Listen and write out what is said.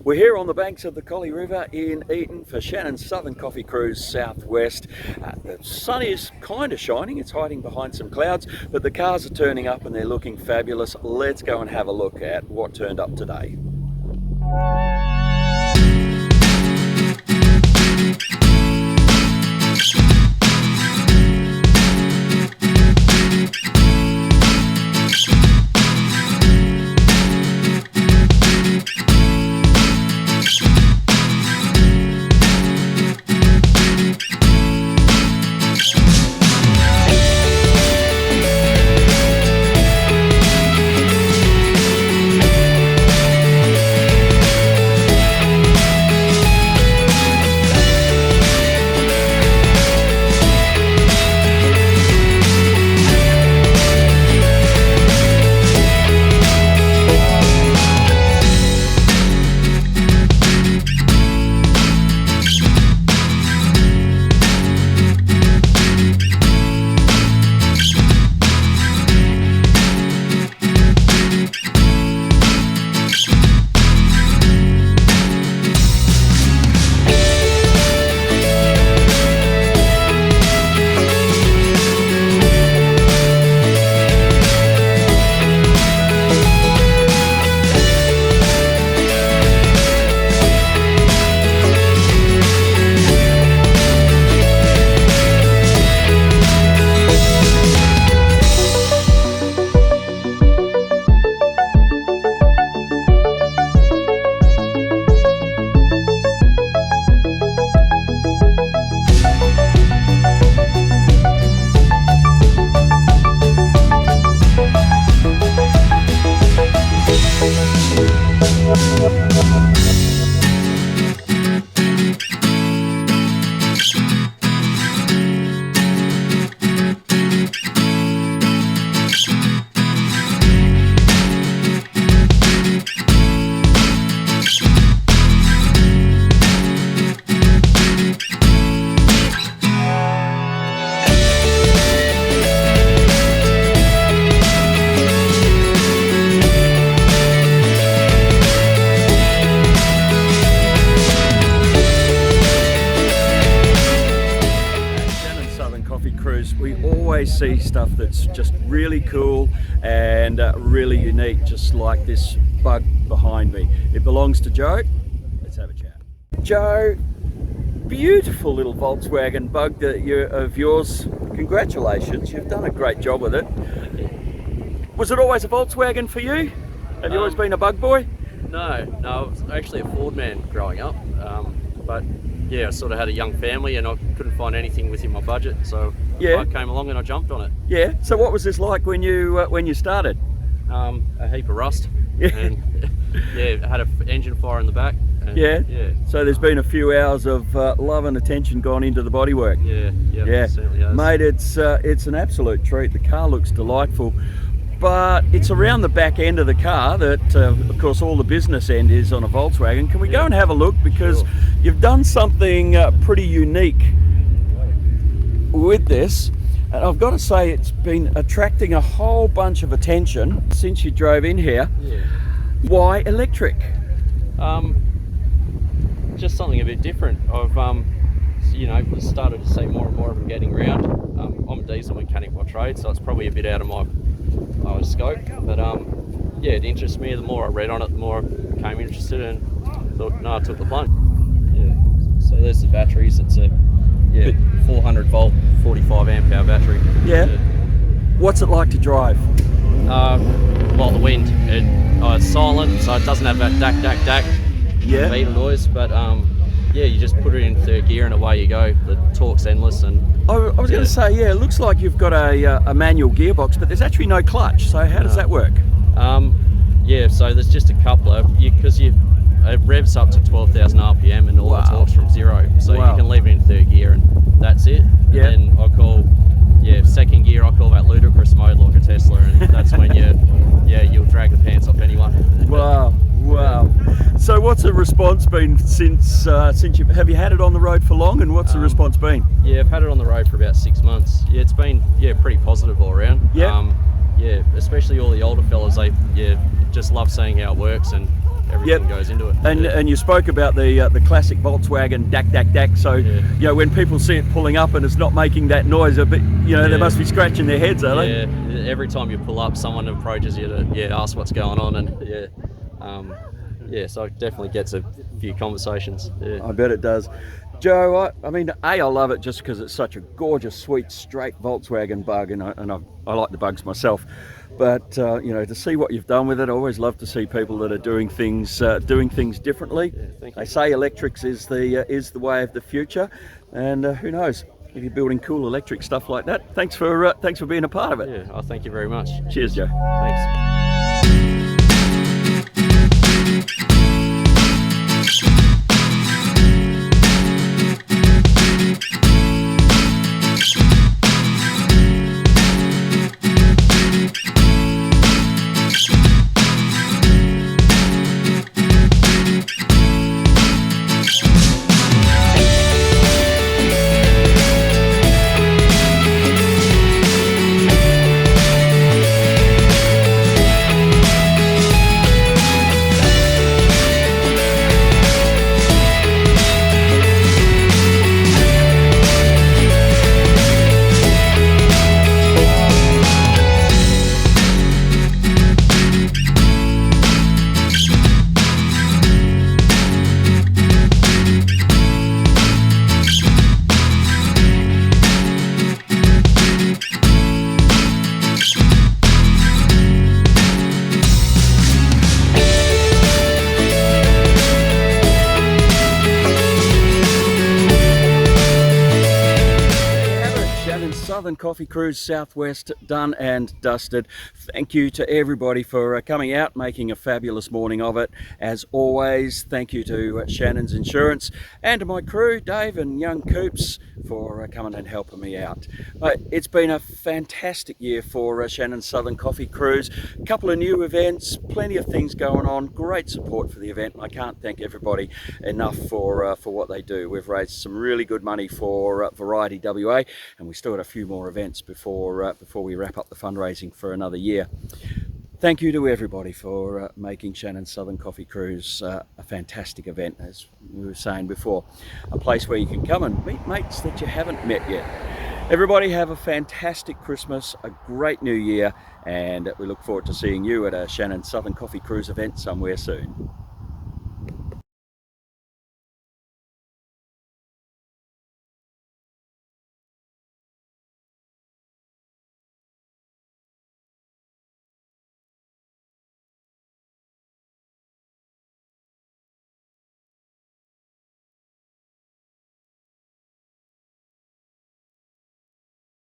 We're here on the banks of the Collie River in Eaton for Shannons Southern Coffee Cruise Southwest. The sun is kind of shining, it's hiding behind some clouds, but the cars are turning up and they're looking fabulous. Let's go and have a look at what turned up today. We always see stuff that's just really cool and really unique, just like this bug behind me. It belongs to Joe. Let's have a chat. Joe, beautiful little Volkswagen bug of yours. Congratulations, you've done a great job with it. Was it always a Volkswagen for you? Have you always been a bug boy? No, I was actually a Ford man growing up, but yeah, I sort of had a young family and I couldn't find anything within my budget, so I came along and I jumped on it. Yeah. So what was this like when you started? A heap of rust. And yeah, it had an engine fire in the back. And, yeah. So there's been a few hours of love and attention gone into the bodywork. Yeah. It certainly has. Mate, it's an absolute treat. The car looks delightful. But it's around the back end of the car that, of course, all the business end is on a Volkswagen. Can we go and have a look? Because you've done something pretty unique with this. And I've got to say, it's been attracting a whole bunch of attention since you drove in here. Yeah. Why electric? Just something a bit different. I've started to see more and more of them getting around. I'm a diesel mechanic by trade, so it's probably a bit out of my scope, but yeah, it interests me. The more I read on it, the more I became interested and thought, no, I took the plunge. Yeah. So there's the batteries. It's a 400 volt 45 amp hour battery. Yeah. What's it like to drive? Well, the wind. It's silent, so it doesn't have that dack beat or noise, but yeah, you just put it in third gear and away you go. The torque's endless. And I was going to say, it looks like you've got a manual gearbox, but there's actually no clutch. So how does that work? Yeah, so there's just a coupler, because it revs up to 12,000 RPM and all the torque's from zero. So you can leave it in third gear and that's it. And then I call, second gear, I call that ludicrous mode like a Tesla, and that's when you'll drag the pants off anyone. Wow. So what's the response been since have you had it on the road for long, and what's the response been? Yeah, I've had it on the road for about 6 months. Yeah, it's been pretty positive all around. Yeah. Especially all the older fellas, they just love seeing how it works, and everything goes into it. And you spoke about the classic Volkswagen dack dack dack. So you know, when people see it pulling up and it's not making that noise, a bit, you know, they must be scratching their heads, are they? Yeah. Every time you pull up, someone approaches you to ask what's going on, and so it definitely gets a few conversations. Yeah. I bet it does. Joe, I mean, I love it just because it's such a gorgeous, sweet, straight Volkswagen bug, and I like the bugs myself. But you know, to see what you've done with it, I always love to see people that are doing things differently. Yeah, thank you. They say electrics is the way of the future, and who knows if you're building cool electric stuff like that. Thanks for being a part of it. Yeah, thank you very much. Cheers, Joe. Thanks. Southern Coffee Cruise Southwest done and dusted. Thank you to everybody for coming out, making a fabulous morning of it. As always, thank you to Shannons Insurance and to my crew, Dave and young Coops, for coming and helping me out. It's been a fantastic year for Shannon's Southern Coffee Cruise. A couple of new events, plenty of things going on, great support for the event. I can't thank everybody enough for what they do. We've raised some really good money for Variety WA, and we still got a few more events before we wrap up the fundraising for another year. Thank you to everybody for making Shannon's Southern Coffee Cruise a fantastic event, as we were saying before. A place where you can come and meet mates that you haven't met yet. Everybody have a fantastic Christmas, a great New Year, and we look forward to seeing you at a Shannon's Southern Coffee Cruise event somewhere soon.